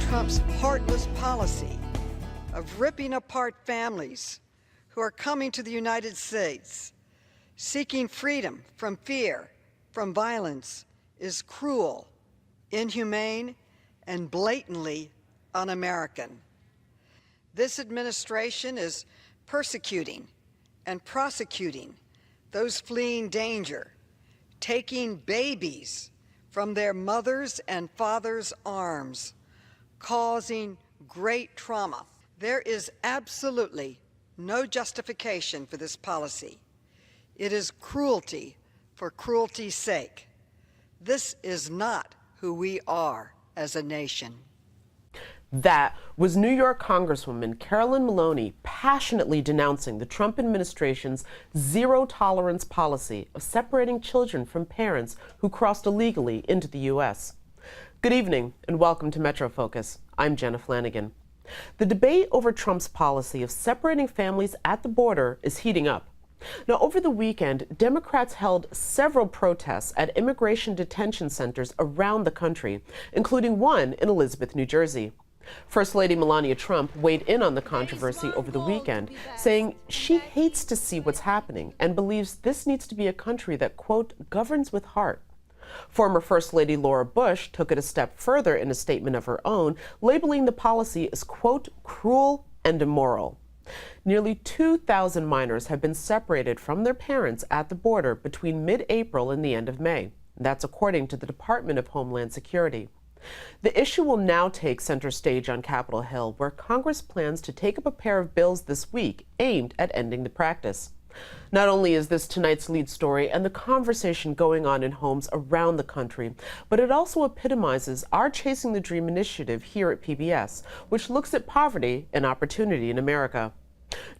Trump's heartless policy of ripping apart families who are coming to the United States, seeking freedom from fear, from violence, is cruel, inhumane, and blatantly un-American. This administration is persecuting and prosecuting those fleeing danger, taking babies from their mothers' and fathers' arms, causing great trauma. There is absolutely no justification for this policy. It is cruelty for cruelty's sake. This is not who we are as a nation. That was New York Congresswoman Carolyn Maloney passionately denouncing the Trump administration's zero-tolerance policy of separating children from parents who crossed illegally into the U.S. Good evening and welcome to Metro Focus. I'm Jenna Flanagan. The debate over Trump's policy of separating families at the border is heating up. Now, over the weekend, Democrats held several protests at immigration detention centers around the country, including one in Elizabeth, New Jersey. First Lady Melania Trump weighed in on the controversy over the weekend, saying she hates to see what's happening and believes this needs to be a country that, quote, governs with heart. Former First Lady Laura Bush took it a step further in a statement of her own, labeling the policy as, quote, cruel and immoral. Nearly 2,000 minors have been separated from their parents at the border between mid-April and the end of May. That's according to the Department of Homeland Security. The issue will now take center stage on Capitol Hill, where Congress plans to take up a pair of bills this week aimed at ending the practice. Not only is this tonight's lead story and the conversation going on in homes around the country, but it also epitomizes our Chasing the Dream initiative here at PBS, which looks at poverty and opportunity in America.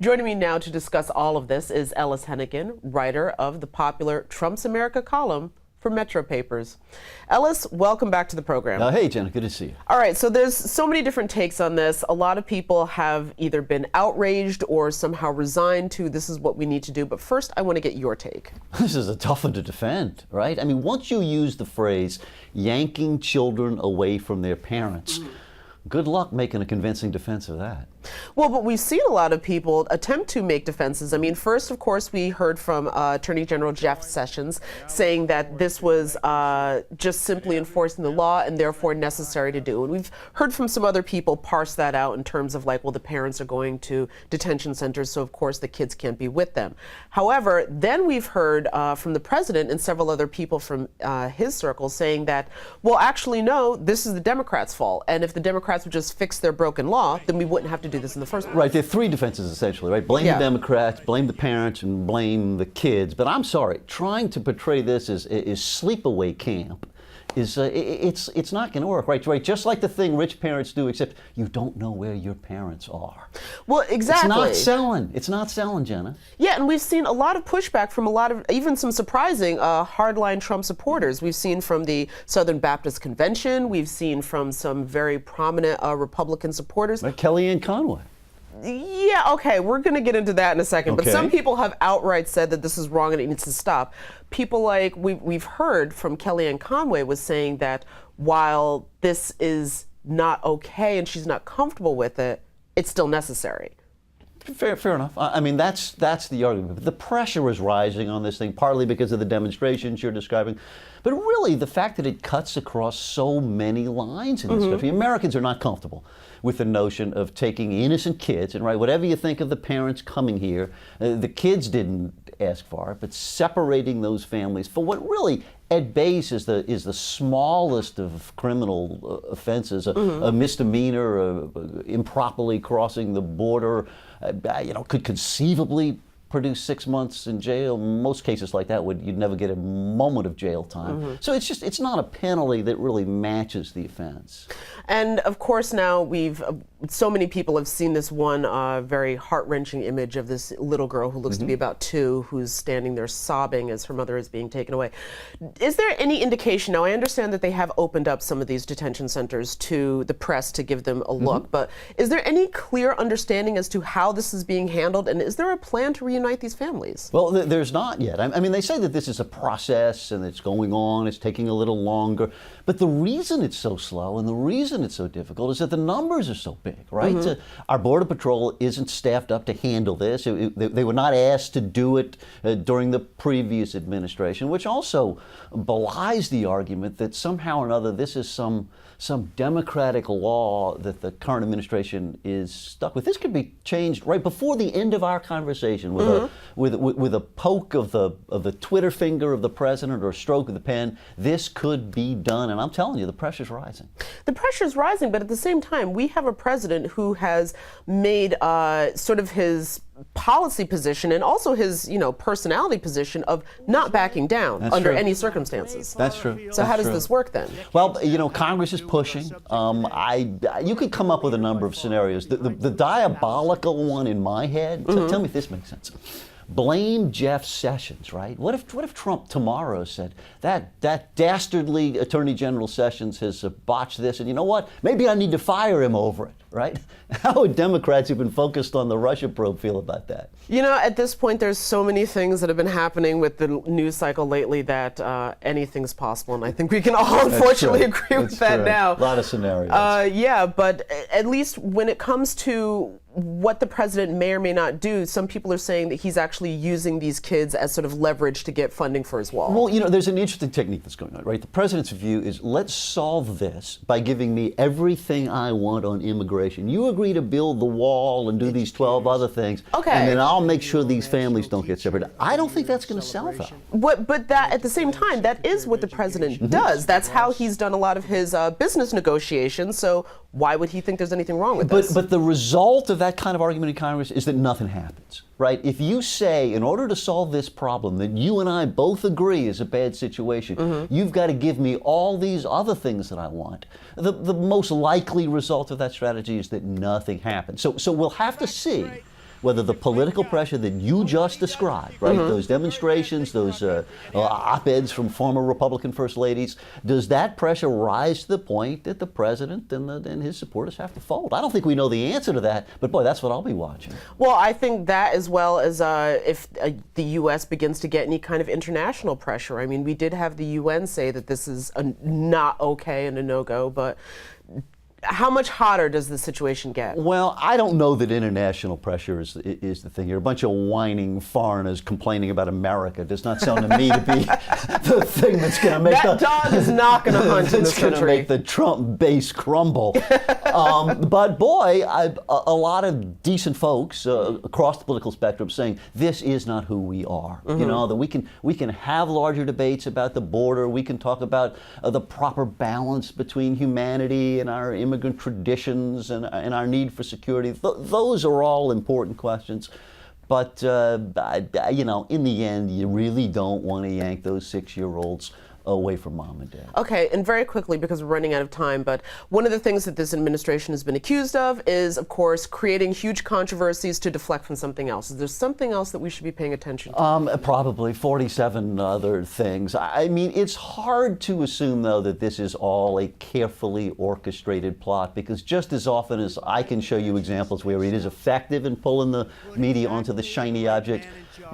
Joining me now to discuss all of this is Ellis Hennigan, writer of the popular Trump's America column for Metro Papers. Ellis, welcome back to the program. Hey, Jenna, good to see you. All right, so there's so many different takes on this. A lot of people have either been outraged or somehow resigned to this is what we need to do. But first, I want to get your take. This is a tough one to defend, right? I mean, once you use the phrase yanking children away from their parents, good luck making a convincing defense of that. Well, but we've seen a lot of people attempt to make defenses. I mean, first, of course, we heard from Attorney General Jeff Sessions saying that this was just simply enforcing the law and therefore necessary to do. And we've heard from some other people parse that out in terms of like, well, the parents are going to detention centers, so of course the kids can't be with them. However, then we've heard from the president and several other people from his circle saying that, well, actually, no, this is the Democrats' fault. And if the Democrats would just fix their broken law, then we wouldn't have to do this in the first place. Right, there are three defenses essentially, right? Blame the Democrats, blame the parents, and blame the kids. But I'm sorry, trying to portray this as sleepaway camp is it's not going to work, right? Just like the thing rich parents do, except you don't know where your parents are. Well, exactly. It's not selling. It's not selling, Jenna. Yeah, and we've seen a lot of pushback from a lot of, even some surprising hardline Trump supporters. We've seen from the Southern Baptist Convention. We've seen from some very prominent Republican supporters. Like Kellyanne Conway. Yeah, okay, we're going to get into that in a second. Okay. But some people have outright said that this is wrong and it needs to stop. People like we've heard from Kellyanne Conway was saying that while this is not okay and she's not comfortable with it, it's still necessary. Fair enough. I mean, that's the argument. But the pressure is rising on this thing, partly because of the demonstrations you're describing. But really, the fact that it cuts across so many lines in this country. Americans are not comfortable with the notion of taking innocent kids, and whatever you think of the parents coming here, the kids didn't ask for it, but separating those families for what really at base is the smallest of criminal offenses, a misdemeanor, improperly crossing the border, could conceivably produce 6 months in jail. Most cases like that you'd never get a moment of jail time. So it's not a penalty that really matches the offense. And of course now so many people have seen this one very heart-wrenching image of this little girl who looks to be about 2, who's standing there sobbing as her mother is being taken away. Is there any indication, now I understand that they have opened up some of these detention centers to the press to give them a look, but is there any clear understanding as to how this is being handled, and is there a plan to reunite these families? Well, there's not yet. I mean, they say that this is a process and it's going on, it's taking a little longer. But the reason it's so slow and the reason it's so difficult is that the numbers are so big, right? Our Border Patrol isn't staffed up to handle this. They were not asked to do it during the previous administration, which also belies the argument that somehow or another this is some democratic law that the current administration is stuck with. This could be changed right before the end of our conversation with a poke of the Twitter finger of the president or a stroke of the pen. This could be done, and I'm telling you, the pressure's rising. The pressure's rising, but at the same time, we have a president who has made sort of his policy position and also his, personality position of not backing down under any circumstances. That's true. So how does this work then? Well, Congress is pushing. You could come up with a number of scenarios. The diabolical one in my head, tell me if this makes sense. Blame Jeff Sessions, right? What if Trump tomorrow said that dastardly Attorney General Sessions has botched this, and you know what? Maybe I need to fire him over it, right? How would Democrats who've been focused on the Russia probe feel about that? At this point, there's so many things that have been happening with the news cycle lately that anything's possible, and I think we can all unfortunately agree with that now. A lot of scenarios. Yeah, but at least when it comes to what the president may or may not do, some people are saying that he's actually using these kids as sort of leverage to get funding for his wall. Well, there's an interesting technique that's going on, right? The president's view is, let's solve this by giving me everything I want on immigration. You agree to build the wall and do these 12 other things, okay, and then I'll make sure these families don't get separated. I don't think that's going to sell though. But that, at the same time, that is what the president does. That's how he's done a lot of his business negotiations. So why would he think there's anything wrong with this? But the result of that kind of argument in Congress is that nothing happens, right? If you say, in order to solve this problem that you and I both agree is a bad situation, you've got to give me all these other things that I want, the most likely result of that strategy is that nothing happens. So we'll have to see whether the political pressure that you just described, right, those demonstrations, those op-eds from former Republican first ladies, does that pressure rise to the point that the president and his supporters have to fold? I don't think we know the answer to that, but boy, that's what I'll be watching. Well, I think that, as well as if the U.S. begins to get any kind of international pressure. I mean, we did have the UN say that this is not okay and a no-go, but how much hotter does the situation get? Well, I don't know that international pressure is the thing here. A bunch of whining foreigners complaining about America does not sound to me to be the thing that's going to make that dog is not going to hunt in this country. It's going to make the Trump base crumble. But boy, a lot of decent folks across the political spectrum saying this is not who we are. That we can have larger debates about the border. We can talk about the proper balance between humanity and our immigrant traditions and our need for security. Those are all important questions. But, in the end, you really don't want to yank those 6-year-olds away from mom and dad. Okay, and very quickly, because we're running out of time, but one of the things that this administration has been accused of is, of course, creating huge controversies to deflect from something else. Is there something else that we should be paying attention to? Probably 47 other things. I mean, it's hard to assume, though, that this is all a carefully orchestrated plot, because just as often as I can show you examples where it is effective in pulling the media onto the shiny object,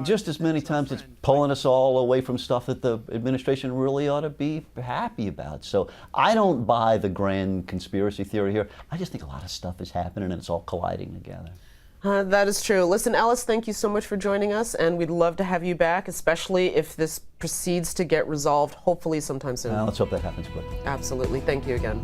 just as many times it's pulling us all away from stuff that the administration really ought to be happy about. So I don't buy the grand conspiracy theory here. I just think a lot of stuff is happening and it's all colliding together. That is true. Listen, Ellis, thank you so much for joining us, and we'd love to have you back, especially if this proceeds to get resolved, hopefully sometime soon. Let's hope that happens quickly. Absolutely. Thank you again.